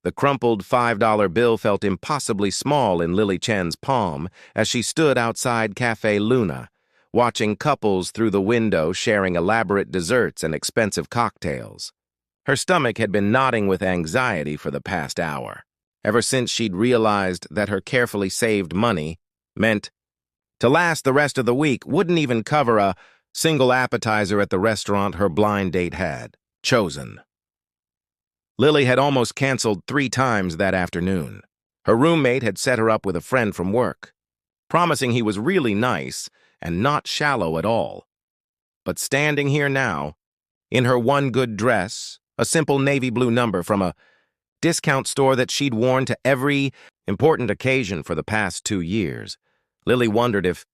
The crumpled $5 bill felt impossibly small in Lily Chen's palm as she stood outside Cafe Luna, watching couples through the window sharing elaborate desserts and expensive cocktails. Her stomach had been knotting with anxiety for the past hour, ever since she'd realized that her carefully saved money meant to last the rest of the week wouldn't even cover a single appetizer at the restaurant her blind date had chosen. Lily had almost canceled 3 times that afternoon. Her roommate had set her up with a friend from work, promising he was really nice and not shallow at all. But standing here now, in her one good dress, a simple navy blue number from a discount store that she'd worn to every important occasion for the past 2 years, Lily wondered if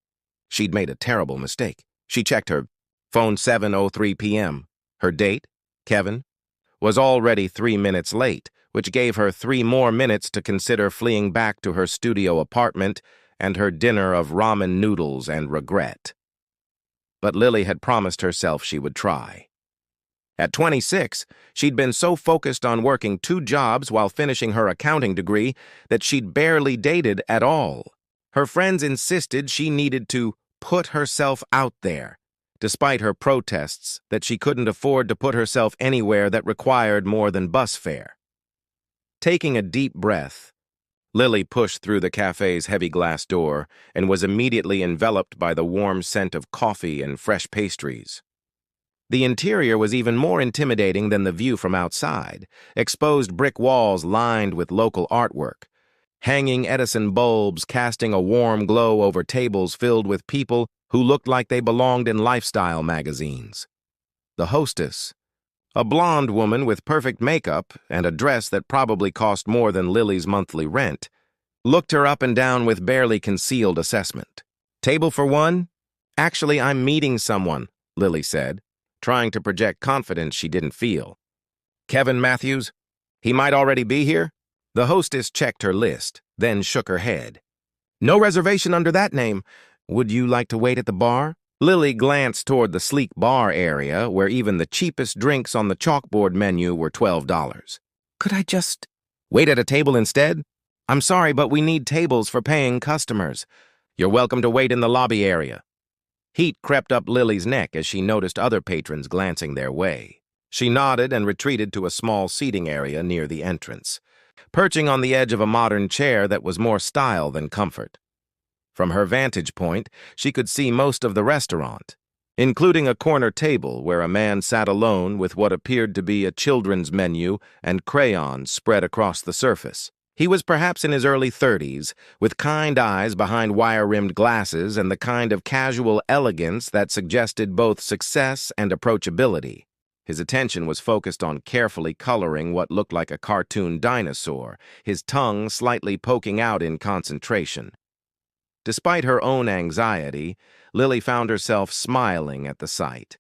she'd made a terrible mistake. She checked her phone 7:03 p.m. Her date, Kevin, was already 3 minutes late, which gave her 3 more minutes to consider fleeing back to her studio apartment and her dinner of ramen noodles and regret. But Lily had promised herself she would try. At 26, she'd been so focused on working 2 jobs while finishing her accounting degree that she'd barely dated at all. Her friends insisted she needed to put herself out there, despite her protests that she couldn't afford to put herself anywhere that required more than bus fare. Taking a deep breath, Lily pushed through the cafe's heavy glass door and was immediately enveloped by the warm scent of coffee and fresh pastries. The interior was even more intimidating than the view from outside, exposed brick walls lined with local artwork, hanging Edison bulbs casting a warm glow over tables filled with people who looked like they belonged in lifestyle magazines. The hostess, a blonde woman with perfect makeup and a dress that probably cost more than Lily's monthly rent, looked her up and down with barely concealed assessment. "Table for one? Actually, I'm meeting someone," Lily said, trying to project confidence she didn't feel. "Kevin Matthews? He might already be here?" The hostess checked her list, then shook her head. "No reservation under that name. Would you like to wait at the bar?" Lily glanced toward the sleek bar area where even the cheapest drinks on the chalkboard menu were $12. "Could I just wait at a table instead?" "I'm sorry, but we need tables for paying customers." "You're welcome to wait in the lobby area." Heat crept up Lily's neck as she noticed other patrons glancing their way. She nodded and retreated to a small seating area near the entrance, perching on the edge of a modern chair that was more style than comfort. From her vantage point, she could see most of the restaurant, including a corner table where a man sat alone with what appeared to be a children's menu and crayons spread across the surface. He was perhaps in his early 30s, with kind eyes behind wire-rimmed glasses and the kind of casual elegance that suggested both success and approachability. His attention was focused on carefully coloring what looked like a cartoon dinosaur, his tongue slightly poking out in concentration. Despite her own anxiety, Lily found herself smiling at the sight.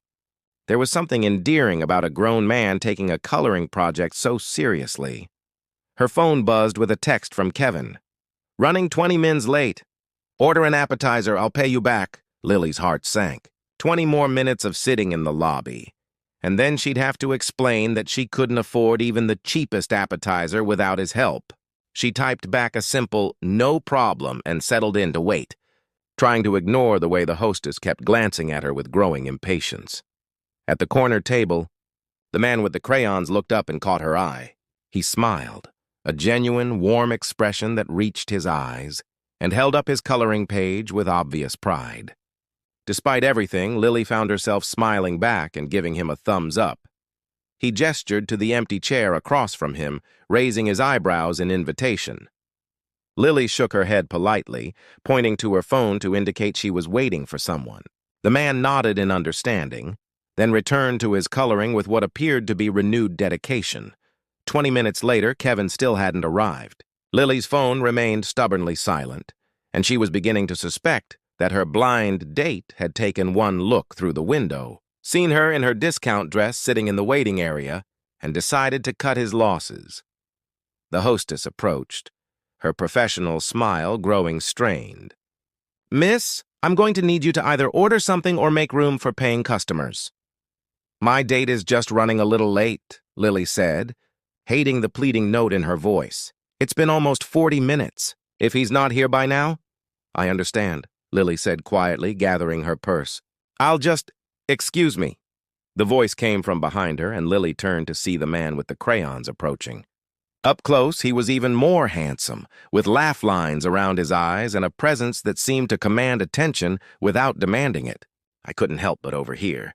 There was something endearing about a grown man taking a coloring project so seriously. Her phone buzzed with a text from Kevin. "Running 20 mins late. Order an appetizer, I'll pay you back." Lily's heart sank. 20 more minutes of sitting in the lobby. And then she'd have to explain that she couldn't afford even the cheapest appetizer without his help. She typed back a simple, "no problem," and settled in to wait, trying to ignore the way the hostess kept glancing at her with growing impatience. At the corner table, the man with the crayons looked up and caught her eye. He smiled, a genuine, warm expression that reached his eyes, and held up his coloring page with obvious pride. Despite everything, Lily found herself smiling back and giving him a thumbs up. He gestured to the empty chair across from him, raising his eyebrows in invitation. Lily shook her head politely, pointing to her phone to indicate she was waiting for someone. The man nodded in understanding, then returned to his coloring with what appeared to be renewed dedication. 20 minutes later, Kevin still hadn't arrived. Lily's phone remained stubbornly silent, and she was beginning to suspect that her blind date had taken one look through the window, seen her in her discount dress sitting in the waiting area, and decided to cut his losses. The hostess approached, her professional smile growing strained. "Miss, I'm going to need you to either order something or make room for paying customers." "My date is just running a little late," Lily said, hating the pleading note in her voice. "It's been almost 40 minutes. If he's not here by now?" "I understand," Lily said quietly, gathering her purse. Excuse me." The voice came from behind her, and Lily turned to see the man with the crayons approaching. Up close, he was even more handsome, with laugh lines around his eyes and a presence that seemed to command attention without demanding it. I couldn't help but overhear.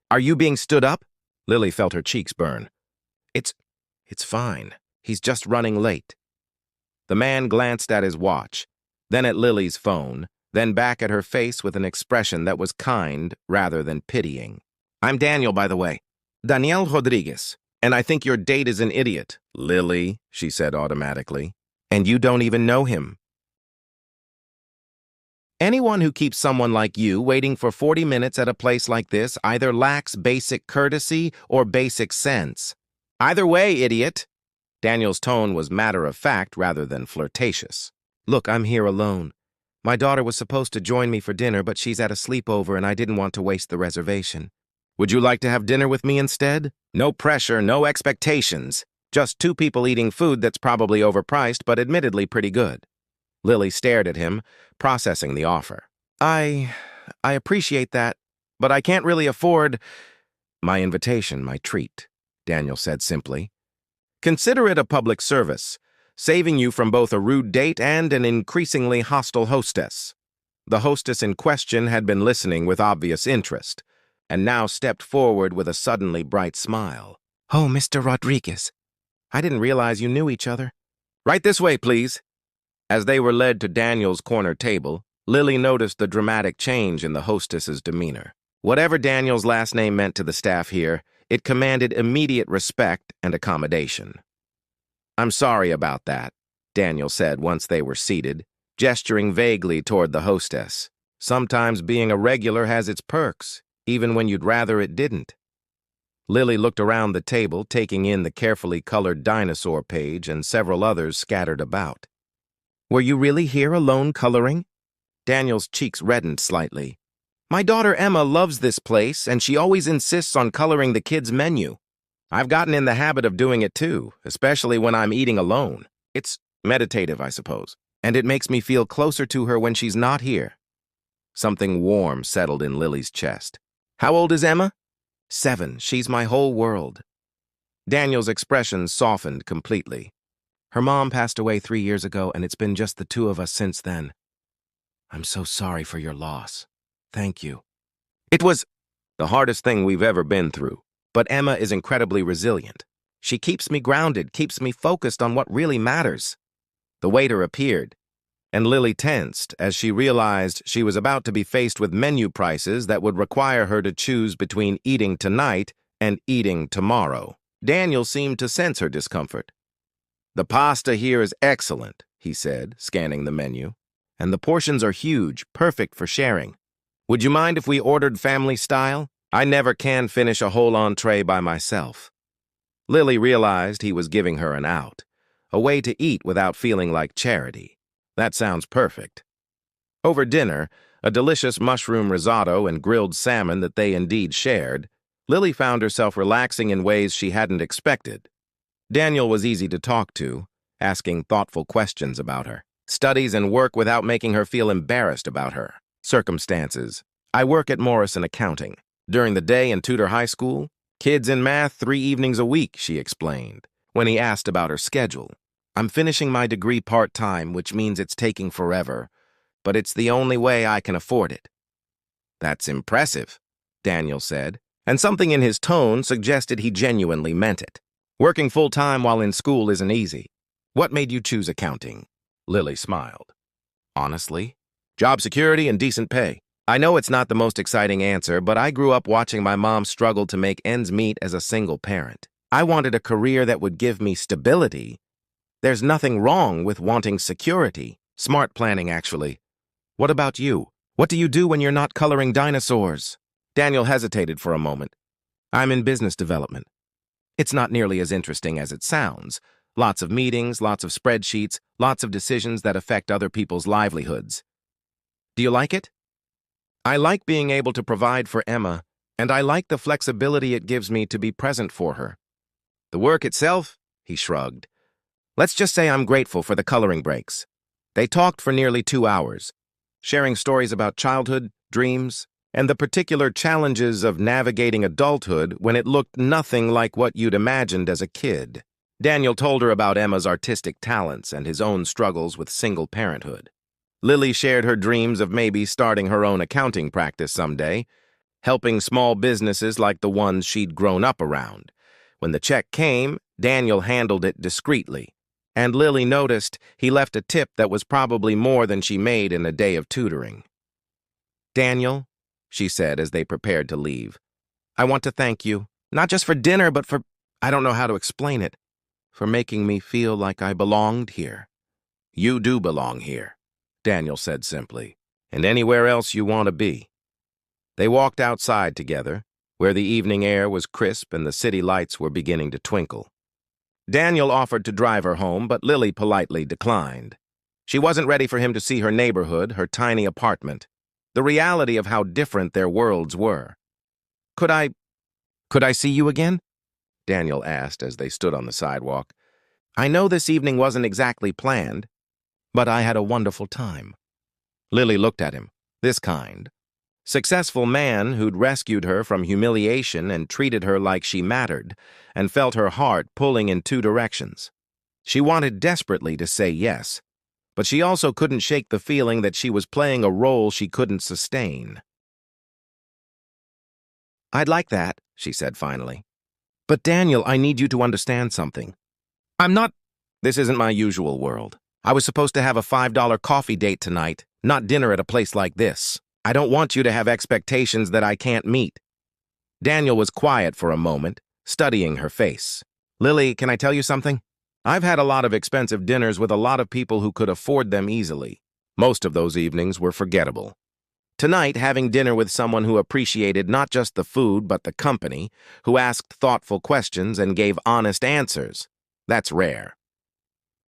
"Are you being stood up?" Lily felt her cheeks burn. It's fine. He's just running late." The man glanced at his watch, then at Lily's phone, then back at her face with an expression that was kind rather than pitying. "I'm Daniel, by the way. Daniel Rodriguez. And I think your date is an idiot." "Lily," she said automatically. "And you don't even know him." Anyone who keeps someone like you waiting for 40 minutes at a place like this either lacks basic courtesy or basic sense. "Either way, idiot." Daniel's tone was matter-of-fact rather than flirtatious. "Look, I'm here alone. My daughter was supposed to join me for dinner, but she's at a sleepover and I didn't want to waste the reservation. Would you like to have dinner with me instead? No pressure, no expectations. Just two people eating food that's probably overpriced, but admittedly pretty good." Lily stared at him, processing the offer. I appreciate that, but I can't really afford my invitation, my treat," Daniel said simply. "Consider it a public service, saving you from both a rude date and an increasingly hostile hostess." The hostess in question had been listening with obvious interest, and now stepped forward with a suddenly bright smile. "Oh, Mr. Rodriguez, I didn't realize you knew each other." "Right this way, please." As they were led to Daniel's corner table, Lily noticed the dramatic change in the hostess's demeanor. Whatever Daniel's last name meant to the staff here, it commanded immediate respect and accommodation. "I'm sorry about that," Daniel said once they were seated, gesturing vaguely toward the hostess. "Sometimes being a regular has its perks, even when you'd rather it didn't." Lily looked around the table, taking in the carefully colored dinosaur page and several others scattered about. "Were you really here alone coloring?" Daniel's cheeks reddened slightly. "My daughter Emma loves this place, and she always insists on coloring the kids' menu. I've gotten in the habit of doing it too, especially when I'm eating alone. It's meditative, I suppose, and it makes me feel closer to her when she's not here." Something warm settled in Lily's chest. "How old is Emma?" 7. She's my whole world." Daniel's expression softened completely. "Her mom passed away 3 years ago, and it's been just the two of us since then. I'm so sorry for your loss. Thank you." "It was the hardest thing we've ever been through, but Emma is incredibly resilient. She keeps me grounded, keeps me focused on what really matters." The waiter appeared, and Lily tensed as she realized she was about to be faced with menu prices that would require her to choose between eating tonight and eating tomorrow. Daniel seemed to sense her discomfort. "The pasta here is excellent," he said, scanning the menu, "and the portions are huge, perfect for sharing. Would you mind if we ordered family style? I never can finish a whole entree by myself." Lily realized he was giving her an out, a way to eat without feeling like charity. That sounds perfect. Over dinner, a delicious mushroom risotto and grilled salmon that they indeed shared, Lily found herself relaxing in ways she hadn't expected. Daniel was easy to talk to, asking thoughtful questions about her studies and work without making her feel embarrassed about her circumstances. "I work at Morrison Accounting. During the day and tutor high school. Kids in math 3 evenings a week," she explained, when he asked about her schedule. "I'm finishing my degree part-time, which means it's taking forever, but it's the only way I can afford it." "That's impressive," Daniel said, and something in his tone suggested he genuinely meant it. "Working full-time while in school isn't easy. What made you choose accounting?" Lily smiled. "Honestly, job security and decent pay. I know it's not the most exciting answer, but I grew up watching my mom struggle to make ends meet as a single parent. I wanted a career that would give me stability. There's nothing wrong with wanting security. Smart planning, actually. What about you? What do you do when you're not coloring dinosaurs?" Daniel hesitated for a moment. "I'm in business development. It's not nearly as interesting as it sounds. Lots of meetings, lots of spreadsheets, lots of decisions that affect other people's livelihoods." "Do you like it?" "I like being able to provide for Emma, and I like the flexibility it gives me to be present for her. The work itself, he shrugged. Let's just say I'm grateful for the coloring breaks. They talked for nearly 2 hours, sharing stories about childhood, dreams, and the particular challenges of navigating adulthood when it looked nothing like what you'd imagined as a kid. Daniel told her about Emma's artistic talents and his own struggles with single parenthood. Lily shared her dreams of maybe starting her own accounting practice someday, helping small businesses like the ones she'd grown up around. When the check came, Daniel handled it discreetly, and Lily noticed he left a tip that was probably more than she made in a day of tutoring. "Daniel," she said as they prepared to leave, "I want to thank you, not just for dinner, but for, I don't know how to explain it, for making me feel like I belonged here." "You do belong here," Daniel said simply, "and anywhere else you want to be." They walked outside together, where the evening air was crisp and the city lights were beginning to twinkle. Daniel offered to drive her home, but Lily politely declined. She wasn't ready for him to see her neighborhood, her tiny apartment, the reality of how different their worlds were. Could I see you again?" Daniel asked as they stood on the sidewalk. "I know this evening wasn't exactly planned, but I had a wonderful time." Lily looked at him, this kind. Successful man who'd rescued her from humiliation and treated her like she mattered, and felt her heart pulling in 2 directions. She wanted desperately to say yes, but she also couldn't shake the feeling that she was playing a role she couldn't sustain. "I'd like that," she said finally. "But Daniel, I need you to understand something. I'm not... This isn't my usual world. I was supposed to have a $5 coffee date tonight, not dinner at a place like this. I don't want you to have expectations that I can't meet." Daniel was quiet for a moment, studying her face. "Lily, can I tell you something? I've had a lot of expensive dinners with a lot of people who could afford them easily. Most of those evenings were forgettable. Tonight, having dinner with someone who appreciated not just the food but the company, who asked thoughtful questions and gave honest answers, that's rare.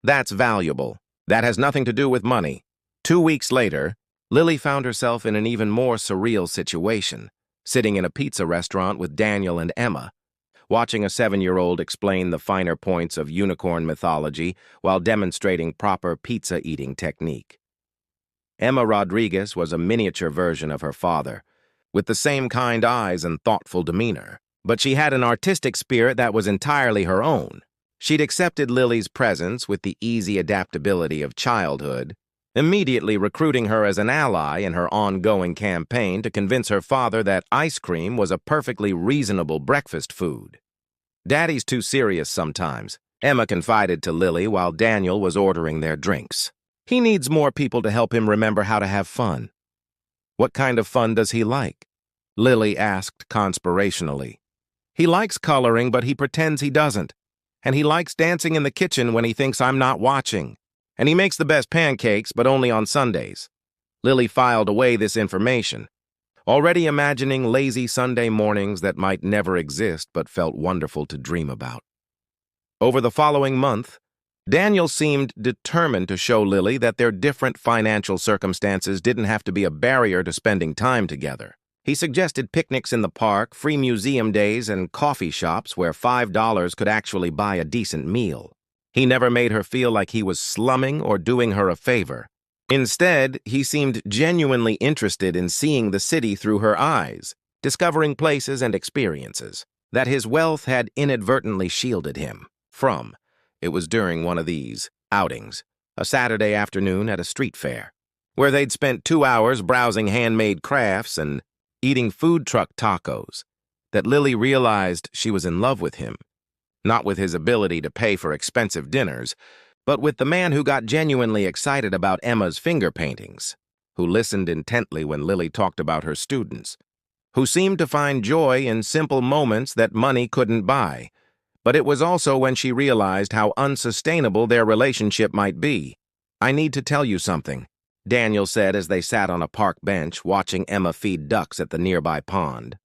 That's valuable. That has nothing to do with money." 2 weeks later, Lily found herself in an even more surreal situation, sitting in a pizza restaurant with Daniel and Emma, watching a 7-year-old explain the finer points of unicorn mythology while demonstrating proper pizza-eating technique. Emma Rodriguez was a miniature version of her father, with the same kind eyes and thoughtful demeanor, but she had an artistic spirit that was entirely her own. She'd accepted Lily's presence with the easy adaptability of childhood, immediately recruiting her as an ally in her ongoing campaign to convince her father that ice cream was a perfectly reasonable breakfast food. "Daddy's too serious sometimes," Emma confided to Lily while Daniel was ordering their drinks. "He needs more people to help him remember how to have fun." "What kind of fun does he like?" Lily asked conspirationally. "He likes coloring, but he pretends he doesn't. And he likes dancing in the kitchen when he thinks I'm not watching. And he makes the best pancakes, but only on Sundays." Lily filed away this information, already imagining lazy Sunday mornings that might never exist but felt wonderful to dream about. Over the following month, Daniel seemed determined to show Lily that their different financial circumstances didn't have to be a barrier to spending time together. He suggested picnics in the park, free museum days, and coffee shops where $5 could actually buy a decent meal. He never made her feel like he was slumming or doing her a favor. Instead, he seemed genuinely interested in seeing the city through her eyes, discovering places and experiences that his wealth had inadvertently shielded him from. It was during one of these outings, a Saturday afternoon at a street fair, where they'd spent 2 hours browsing handmade crafts and eating food truck tacos, that Lily realized she was in love with him. Not with his ability to pay for expensive dinners, but with the man who got genuinely excited about Emma's finger paintings, who listened intently when Lily talked about her students, who seemed to find joy in simple moments that money couldn't buy. But it was also when she realized how unsustainable their relationship might be. "I need to tell you something," Daniel said as they sat on a park bench watching Emma feed ducks at the nearby pond.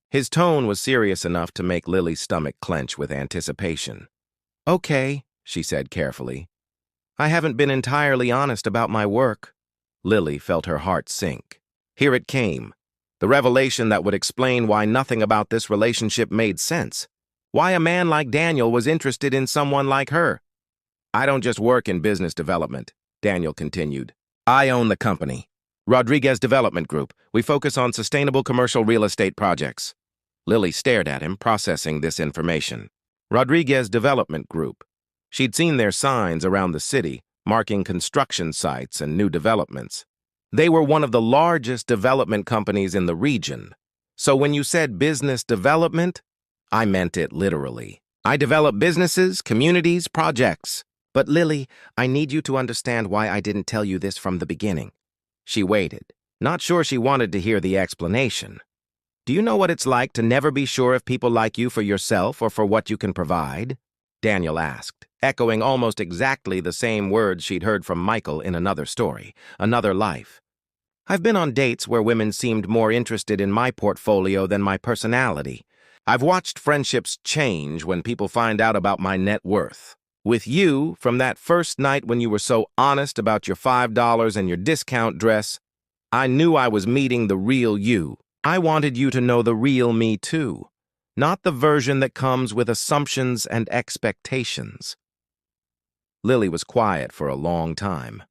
His tone was serious enough to make Lily's stomach clench with anticipation. "Okay," she said carefully. "I haven't been entirely honest about my work." Lily felt her heart sink. Here it came, the revelation that would explain why nothing about this relationship made sense. Why a man like Daniel was interested in someone like her. I don't just work in business development, Daniel continued. I own the company. Rodriguez Development Group. We focus on sustainable commercial real estate projects. Lily stared at him, processing this information. Rodriguez Development Group. She'd seen their signs around the city, marking construction sites and new developments. They were one of the largest development companies in the region. So when you said business development, I meant it literally. I develop businesses, communities, projects. But Lily, I need you to understand why I didn't tell you this from the beginning. She waited, not sure she wanted to hear the explanation. Do you know what it's like to never be sure if people like you for yourself or for what you can provide? Daniel asked, echoing almost exactly the same words she'd heard from Michael in another story, another life. I've been on dates where women seemed more interested in my portfolio than my personality. I've watched friendships change when people find out about my net worth. With you, from that first night when you were so honest about your $5 and your discount dress, I knew I was meeting the real you. I wanted you to know the real me too, not the version that comes with assumptions and expectations. Lily was quiet for a long time,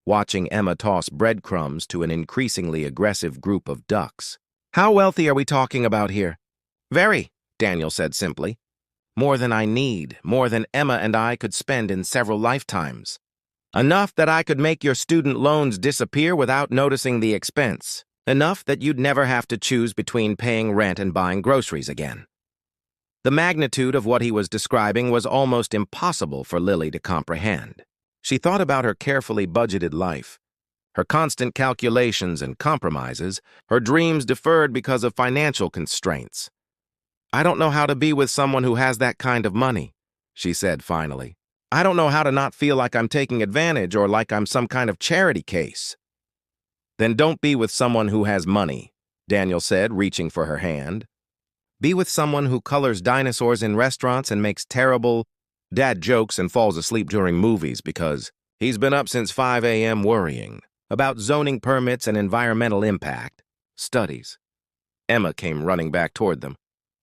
watching Emma toss breadcrumbs to an increasingly aggressive group of ducks. How wealthy are we talking about here? Very, Daniel said simply. More than I need, more than Emma and I could spend in several lifetimes. Enough that I could make your student loans disappear without noticing the expense. Enough that you'd never have to choose between paying rent and buying groceries again. The magnitude of what he was describing was almost impossible for Lily to comprehend. She thought about her carefully budgeted life, her constant calculations and compromises, her dreams deferred because of financial constraints. I don't know how to be with someone who has that kind of money, she said finally. I don't know how to not feel like I'm taking advantage or like I'm some kind of charity case. Then don't be with someone who has money, Daniel said, reaching for her hand. Be with someone who colors dinosaurs in restaurants and makes terrible dad jokes and falls asleep during movies because he's been up since 5 a.m. worrying about zoning permits and environmental impact studies. Emma came running back toward them,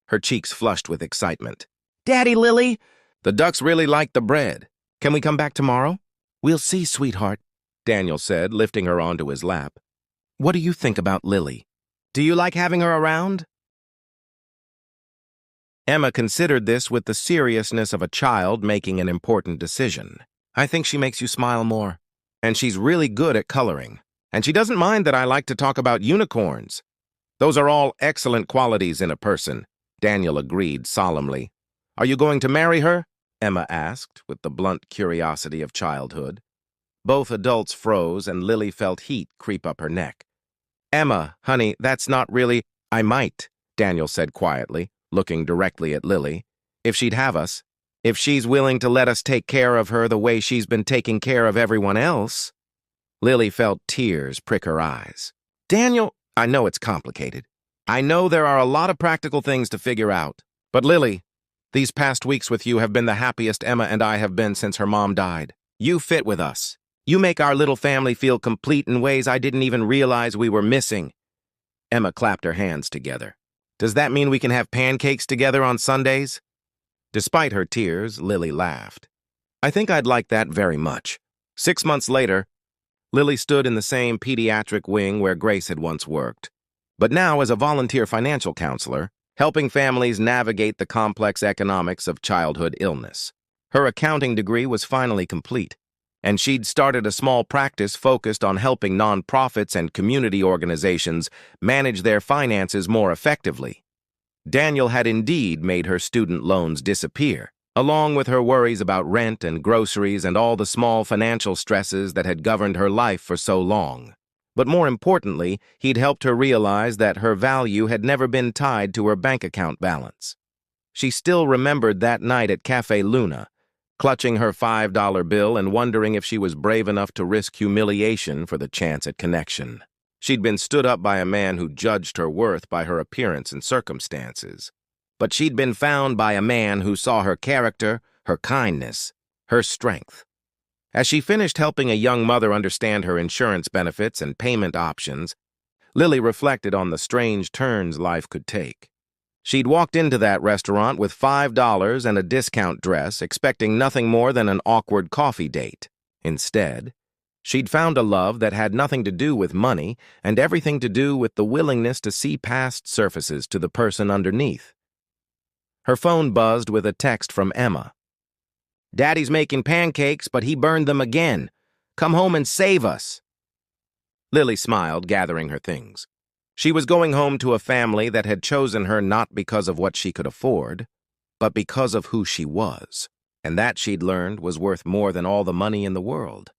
her cheeks flushed with excitement. Daddy, Lily! The ducks really like the bread. Can we come back tomorrow? We'll see, sweetheart, Daniel said, lifting her onto his lap. What do you think about Lily? Do you like having her around? Emma considered this with the seriousness of a child making an important decision. I think she makes you smile more. And she's really good at coloring. And she doesn't mind that I like to talk about unicorns. Those are all excellent qualities in a person, Daniel agreed solemnly. Are you going to marry her? Emma asked, with the blunt curiosity of childhood. Both adults froze, and Lily felt heat creep up her neck. Emma, honey, that's not really— I might, Daniel said quietly, looking directly at Lily. If she'd have us. If she's willing to let us take care of her the way she's been taking care of everyone else. Lily felt tears prick her eyes. Daniel, I know it's complicated. I know there are a lot of practical things to figure out. But Lily, these past weeks with you have been the happiest Emma and I have been since her mom died. You fit with us. You make our little family feel complete in ways I didn't even realize we were missing. Emma clapped her hands together. Does that mean we can have pancakes together on Sundays? Despite her tears, Lily laughed. I think I'd like that very much. 6 months later, Lily stood in the same pediatric wing where Grace had once worked, but now as a volunteer financial counselor, helping families navigate the complex economics of childhood illness. Her accounting degree was finally complete, and she'd started a small practice focused on helping nonprofits and community organizations manage their finances more effectively. Daniel had indeed made her student loans disappear, along with her worries about rent and groceries and all the small financial stresses that had governed her life for so long. But more importantly, he'd helped her realize that her value had never been tied to her bank account balance. She still remembered that night at Cafe Luna, clutching her $5 bill and wondering if she was brave enough to risk humiliation for the chance at connection. She'd been stood up by a man who judged her worth by her appearance and circumstances. But she'd been found by a man who saw her character, her kindness, her strength. As she finished helping a young mother understand her insurance benefits and payment options, Lily reflected on the strange turns life could take. She'd walked into that restaurant with $5 and a discount dress, expecting nothing more than an awkward coffee date. Instead, she'd found a love that had nothing to do with money and everything to do with the willingness to see past surfaces to the person underneath. Her phone buzzed with a text from Emma. "Daddy's making pancakes, but he burned them again. Come home and save us." Lily smiled, gathering her things. She was going home to a family that had chosen her not because of what she could afford, but because of who she was, and that, she'd learned, was worth more than all the money in the world.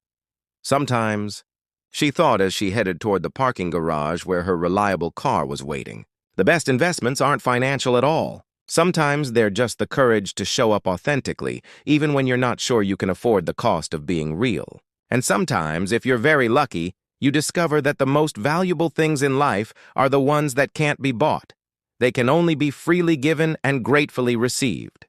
Sometimes, she thought as she headed toward the parking garage where her reliable car was waiting, the best investments aren't financial at all. Sometimes they're just the courage to show up authentically, even when you're not sure you can afford the cost of being real. And sometimes, if you're very lucky, you discover that the most valuable things in life are the ones that can't be bought. They can only be freely given and gratefully received.